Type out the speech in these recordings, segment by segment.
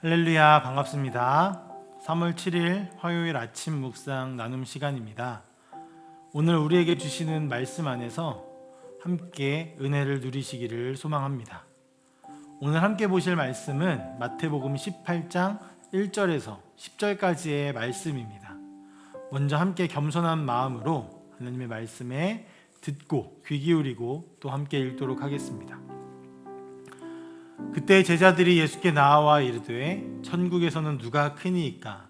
할렐루야, 반갑습니다. 3월 7일 화요일 아침 묵상 나눔 시간입니다. 오늘 우리에게 주시는 말씀 안에서 함께 은혜를 누리시기를 소망합니다. 오늘 함께 보실 말씀은 마태복음 18장 1절에서 10절까지의 말씀입니다. 먼저 함께 겸손한 마음으로 하나님의 말씀에 듣고 귀 기울이고 또 함께 읽도록 하겠습니다. 그때 제자들이 예수께 나와 이르되 천국에서는 누가 크니이까?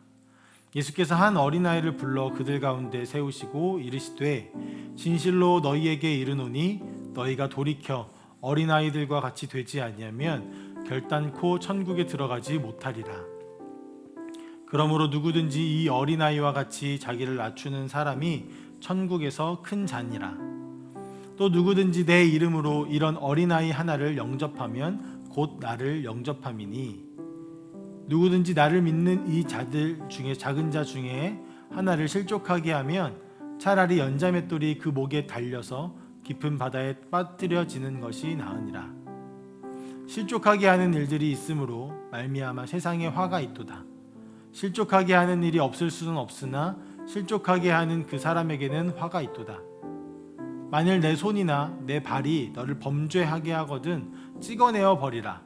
예수께서 한 어린아이를 불러 그들 가운데 세우시고 이르시되 진실로 너희에게 이르노니 너희가 돌이켜 어린아이들과 같이 되지 아니하면 결단코 천국에 들어가지 못하리라. 그러므로 누구든지 이 어린아이와 같이 자기를 낮추는 사람이 천국에서 큰 자니라. 또 누구든지 내 이름으로 이런 어린아이 하나를 영접하면 곧 나를 영접함이니 누구든지 나를 믿는 이 자들 중에 작은 자 중에 하나를 실족하게 하면 차라리 연자맷돌이 그 목에 달려서 깊은 바다에 빠뜨려지는 것이 나으니라. 실족하게 하는 일들이 있으므로 말미암아 세상에 화가 있도다. 실족하게 하는 일이 없을 수는 없으나 실족하게 하는 그 사람에게는 화가 있도다. 만일 내 손이나 내 발이 너를 범죄하게 하거든 찍어내어 버리라.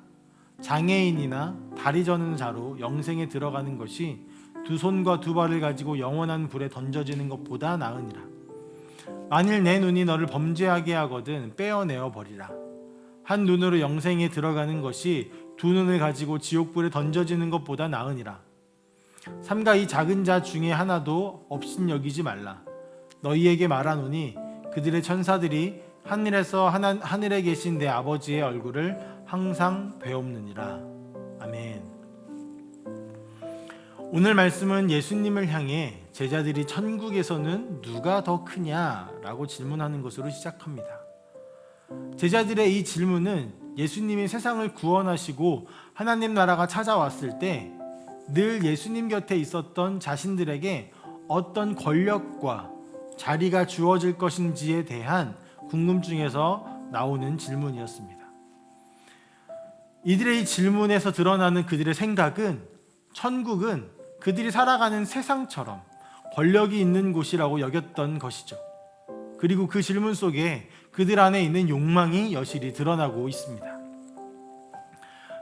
장애인이나 다리 저는 자로 영생에 들어가는 것이 두 손과 두 발을 가지고 영원한 불에 던져지는 것보다 나으니라. 만일 내 눈이 너를 범죄하게 하거든 빼어내어 버리라. 한 눈으로 영생에 들어가는 것이 두 눈을 가지고 지옥불에 던져지는 것보다 나으니라. 삼가 이 작은 자 중에 하나도 업신여기지 말라. 너희에게 말하노니 그들의 천사들이 하늘에 계신 내 아버지의 얼굴을 항상 배옵느니라. 아멘. 오늘 말씀은 예수님을 향해 제자들이 천국에서는 누가 더 크냐라고 질문하는 것으로 시작합니다. 제자들의 이 질문은 예수님이 세상을 구원하시고 하나님 나라가 찾아왔을 때 늘 예수님 곁에 있었던 자신들에게 어떤 권력과 자리가 주어질 것인지에 대한 궁금증에서 나오는 질문이었습니다. 이들의 이 질문에서 드러나는 그들의 생각은 천국은 그들이 살아가는 세상처럼 권력이 있는 곳이라고 여겼던 것이죠. 그리고 그 질문 속에 그들 안에 있는 욕망이 여실히 드러나고 있습니다.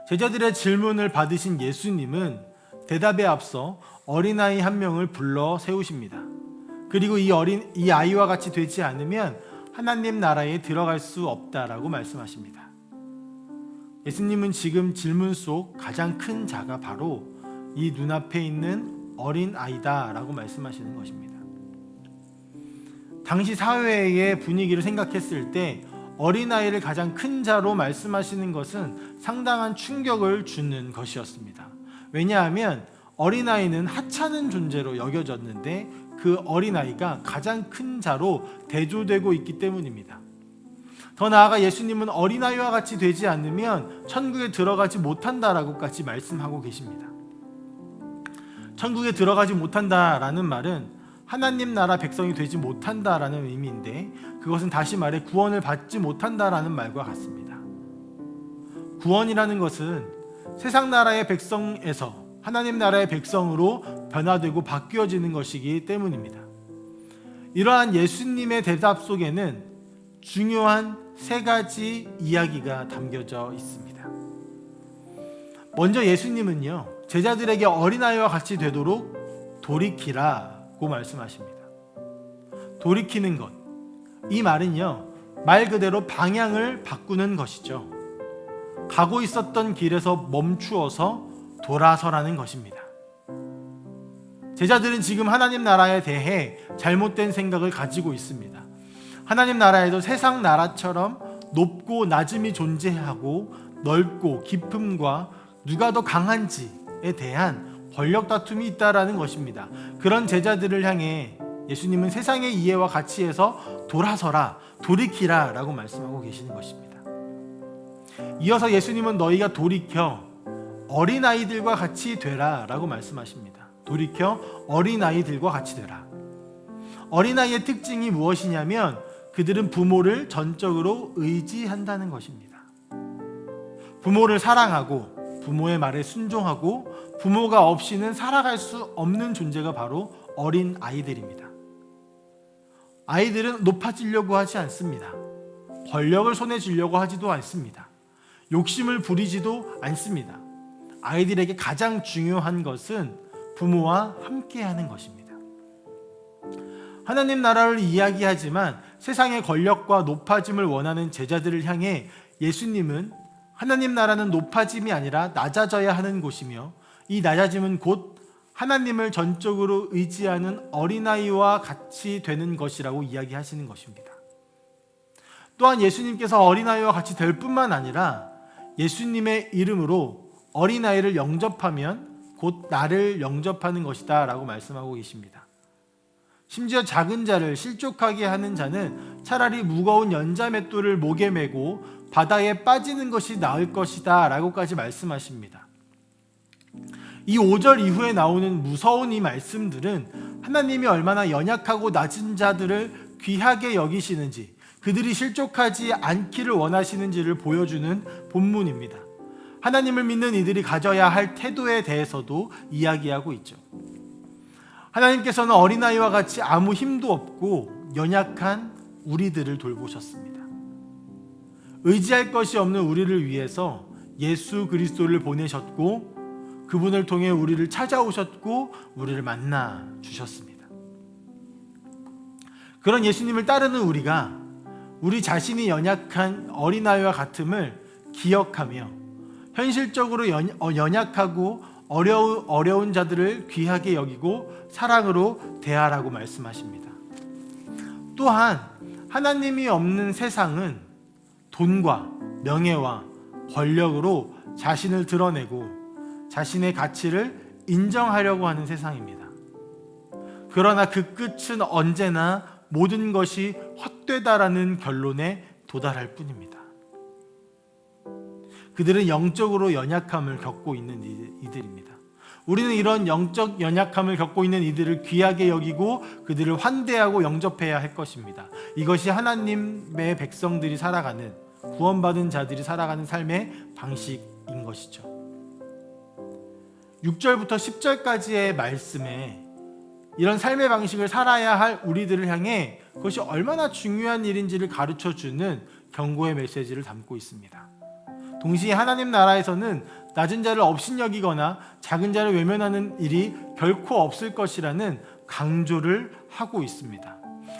제자들의 질문을 받으신 예수님은 대답에 앞서 어린아이 한 명을 불러 세우십니다. 그리고 이 아이와 같이 되지 않으면 하나님 나라에 들어갈 수 없다라고 말씀하십니다. 예수님은 지금 질문 속 가장 큰 자가 바로 이 눈앞에 있는 어린아이다라고 말씀하시는 것입니다. 당시 사회의 분위기를 생각했을 때 어린아이를 가장 큰 자로 말씀하시는 것은 상당한 충격을 주는 것이었습니다. 왜냐하면 어린아이는 하찮은 존재로 여겨졌는데 그 어린아이가 가장 큰 자로 대조되고 있기 때문입니다. 더 나아가 예수님은 어린아이와 같이 되지 않으면 천국에 들어가지 못한다라고까지 말씀하고 계십니다. 천국에 들어가지 못한다라는 말은 하나님 나라 백성이 되지 못한다라는 의미인데 그것은 다시 말해 구원을 받지 못한다라는 말과 같습니다. 구원이라는 것은 세상 나라의 백성에서 하나님 나라의 백성으로 변화되고 바뀌어지는 것이기 때문입니다. 이러한 예수님의 대답 속에는 중요한 세 가지 이야기가 담겨져 있습니다. 먼저 예수님은요, 제자들에게 어린아이와 같이 되도록 돌이키라고 말씀하십니다. 돌이키는 것, 이 말은요, 말 그대로 방향을 바꾸는 것이죠. 가고 있었던 길에서 멈추어서 돌아서라는 것입니다. 제자들은 지금 하나님 나라에 대해 잘못된 생각을 가지고 있습니다. 하나님 나라에도 세상 나라처럼 높고 낮음이 존재하고 넓고 깊음과 누가 더 강한지에 대한 권력 다툼이 있다라는 것입니다. 그런 제자들을 향해 예수님은 세상의 이해와 가치에서 돌아서라, 돌이키라 라고 말씀하고 계시는 것입니다. 이어서 예수님은 너희가 돌이켜 어린아이들과 같이 되라 라고 말씀하십니다. 돌이켜 어린아이들과 같이 되라. 어린아이의 특징이 무엇이냐면 그들은 부모를 전적으로 의지한다는 것입니다. 부모를 사랑하고 부모의 말에 순종하고 부모가 없이는 살아갈 수 없는 존재가 바로 어린 아이들입니다. 아이들은 높아지려고 하지 않습니다. 권력을 손에 쥐려고 하지도 않습니다. 욕심을 부리지도 않습니다. 아이들에게 가장 중요한 것은 부모와 함께하는 것입니다. 하나님 나라를 이야기하지만 세상의 권력과 높아짐을 원하는 제자들을 향해 예수님은 하나님 나라는 높아짐이 아니라 낮아져야 하는 곳이며 이 낮아짐은 곧 하나님을 전적으로 의지하는 어린아이와 같이 되는 것이라고 이야기하시는 것입니다. 또한 예수님께서 어린아이와 같이 될 뿐만 아니라 예수님의 이름으로 어린아이를 영접하면 곧 나를 영접하는 것이다 라고 말씀하고 계십니다. 심지어 작은 자를 실족하게 하는 자는 차라리 무거운 연자맷돌을 목에 메고 바다에 빠지는 것이 나을 것이다 라고까지 말씀하십니다. 이 5절 이후에 나오는 무서운 이 말씀들은 하나님이 얼마나 연약하고 낮은 자들을 귀하게 여기시는지, 그들이 실족하지 않기를 원하시는지를 보여주는 본문입니다. 하나님을 믿는 이들이 가져야 할 태도에 대해서도 이야기하고 있죠. 하나님께서는 어린아이와 같이 아무 힘도 없고 연약한 우리들을 돌보셨습니다. 의지할 것이 없는 우리를 위해서 예수 그리스도를 보내셨고 그분을 통해 우리를 찾아오셨고 우리를 만나 주셨습니다. 그런 예수님을 따르는 우리가 우리 자신이 연약한 어린아이와 같음을 기억하며 현실적으로 연약하고 어려운 자들을 귀하게 여기고 사랑으로 대하라고 말씀하십니다. 또한 하나님이 없는 세상은 돈과 명예와 권력으로 자신을 드러내고 자신의 가치를 인정하려고 하는 세상입니다. 그러나 그 끝은 언제나 모든 것이 헛되다라는 결론에 도달할 뿐입니다. 그들은 영적으로 연약함을 겪고 있는 이들입니다. 우리는 이런 영적 연약함을 겪고 있는 이들을 귀하게 여기고 그들을 환대하고 영접해야 할 것입니다. 이것이 하나님의 백성들이 살아가는, 구원받은 자들이 살아가는 삶의 방식인 것이죠. 6절부터 10절까지의 말씀에 이런 삶의 방식을 살아야 할 우리들을 향해 그것이 얼마나 중요한 일인지를 가르쳐주는 경고의 메시지를 담고 있습니다. 동시에 하나님 나라에서는 낮은 자를 업신여기거나 작은 자를 외면하는 일이 결코 없을 것이라는 강조를 하고 있습니다.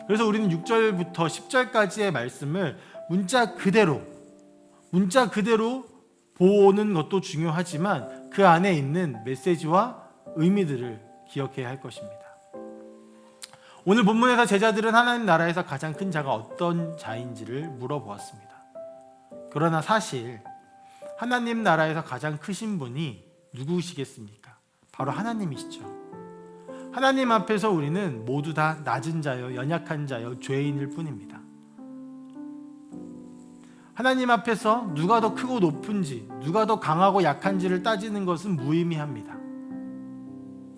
그래서 우리는 6절부터 10절까지의 말씀을 문자 그대로 보는 것도 중요하지만 그 안에 있는 메시지와 의미들을 기억해야 할 것입니다. 오늘 본문에서 제자들은 하나님 나라에서 가장 큰 자가 어떤 자인지를 물어보았습니다. 그러나 사실 하나님 나라에서 가장 크신 분이 누구시겠습니까? 바로 하나님이시죠. 하나님 앞에서 우리는 모두 다 낮은 자여, 연약한 자여, 죄인일 뿐입니다. 하나님 앞에서 누가 더 크고 높은지, 누가 더 강하고 약한지를 따지는 것은 무의미합니다.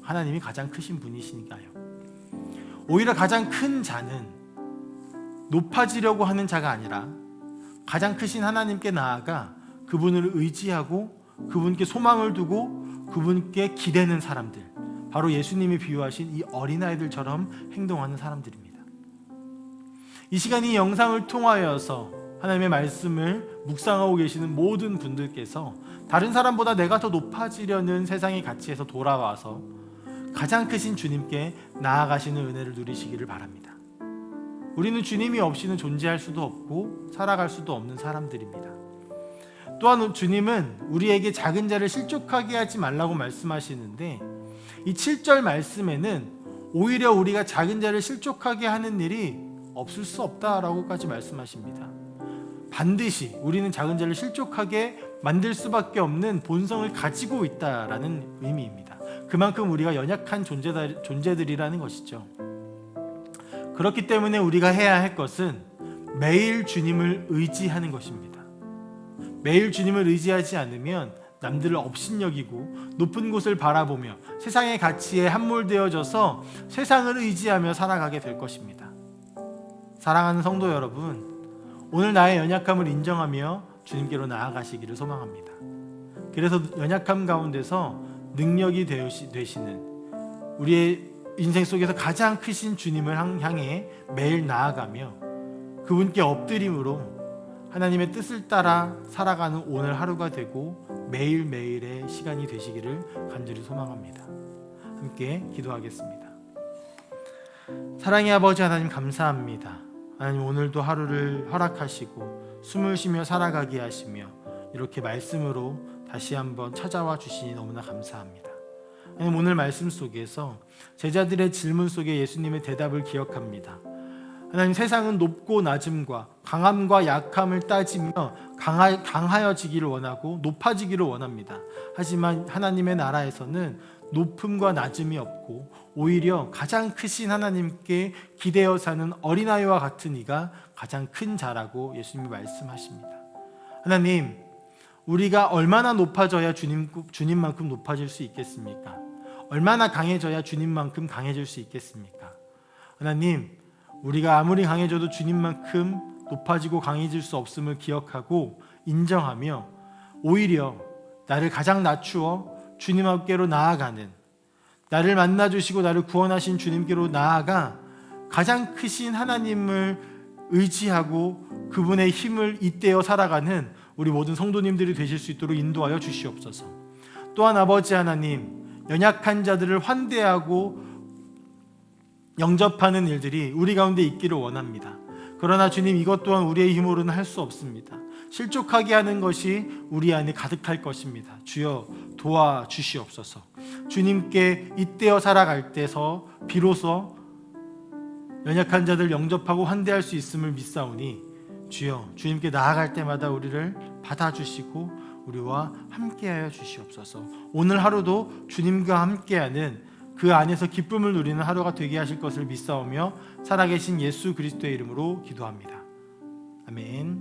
하나님이 가장 크신 분이시니까요. 오히려 가장 큰 자는 높아지려고 하는 자가 아니라 가장 크신 하나님께 나아가 그분을 의지하고 그분께 소망을 두고 그분께 기대는 사람들, 바로 예수님이 비유하신 이 어린아이들처럼 행동하는 사람들입니다. 이 시간 이 영상을 통하여서 하나님의 말씀을 묵상하고 계시는 모든 분들께서 다른 사람보다 내가 더 높아지려는 세상의 가치에서 돌아와서 가장 크신 주님께 나아가시는 은혜를 누리시기를 바랍니다. 우리는 주님이 없이는 존재할 수도 없고 살아갈 수도 없는 사람들입니다. 또한 주님은 우리에게 작은 자를 실족하게 하지 말라고 말씀하시는데 이 7절 말씀에는 오히려 우리가 작은 자를 실족하게 하는 일이 없을 수 없다라고까지 말씀하십니다. 반드시 우리는 작은 자를 실족하게 만들 수밖에 없는 본성을 가지고 있다라는 의미입니다. 그만큼 우리가 연약한 존재들이라는 것이죠. 그렇기 때문에 우리가 해야 할 것은 매일 주님을 의지하는 것입니다. 매일 주님을 의지하지 않으면 남들을 업신여기고 높은 곳을 바라보며 세상의 가치에 함몰되어져서 세상을 의지하며 살아가게 될 것입니다. 사랑하는 성도 여러분, 오늘 나의 연약함을 인정하며 주님께로 나아가시기를 소망합니다. 그래서 연약함 가운데서 능력이 되시는 우리의 인생 속에서 가장 크신 주님을 향해 매일 나아가며 그분께 엎드림으로 하나님의 뜻을 따라 살아가는 오늘 하루가 되고 매일매일의 시간이 되시기를 간절히 소망합니다. 함께 기도하겠습니다. 사랑의 아버지 하나님, 감사합니다. 하나님, 오늘도 하루를 허락하시고 숨을 쉬며 살아가게 하시며 이렇게 말씀으로 다시 한번 찾아와 주시니 너무나 감사합니다. 하나님, 오늘 말씀 속에서 제자들의 질문 속에 예수님의 대답을 기억합니다. 하나님, 세상은 높고 낮음과 강함과 약함을 따지며 강하여지기를 원하고 높아지기를 원합니다. 하지만 하나님의 나라에서는 높음과 낮음이 없고 오히려 가장 크신 하나님께 기대어 사는 어린아이와 같은 이가 가장 큰 자라고 예수님이 말씀하십니다. 하나님, 우리가 얼마나 높아져야 주님만큼 높아질 수 있겠습니까? 얼마나 강해져야 주님만큼 강해질 수 있겠습니까? 하나님, 우리가 아무리 강해져도 주님만큼 높아지고 강해질 수 없음을 기억하고 인정하며 오히려 나를 가장 낮추어 주님 앞께로 나아가는, 나를 만나주시고 나를 구원하신 주님께로 나아가 가장 크신 하나님을 의지하고 그분의 힘을 잇대어 살아가는 우리 모든 성도님들이 되실 수 있도록 인도하여 주시옵소서. 또한 아버지 하나님, 연약한 자들을 환대하고 영접하는 일들이 우리 가운데 있기를 원합니다. 그러나 주님, 이것 또한 우리의 힘으로는 할 수 없습니다. 실족하게 하는 것이 우리 안에 가득할 것입니다. 주여 도와주시옵소서. 주님께 잇대어 살아갈 때서 비로소 연약한 자들 영접하고 환대할 수 있음을 믿사오니 주여, 주님께 나아갈 때마다 우리를 받아주시고 우리와 함께하여 주시옵소서. 오늘 하루도 주님과 함께하는 그 안에서 기쁨을 누리는 하루가 되게 하실 것을 믿사오며 살아계신 예수 그리스도의 이름으로 기도합니다. 아멘.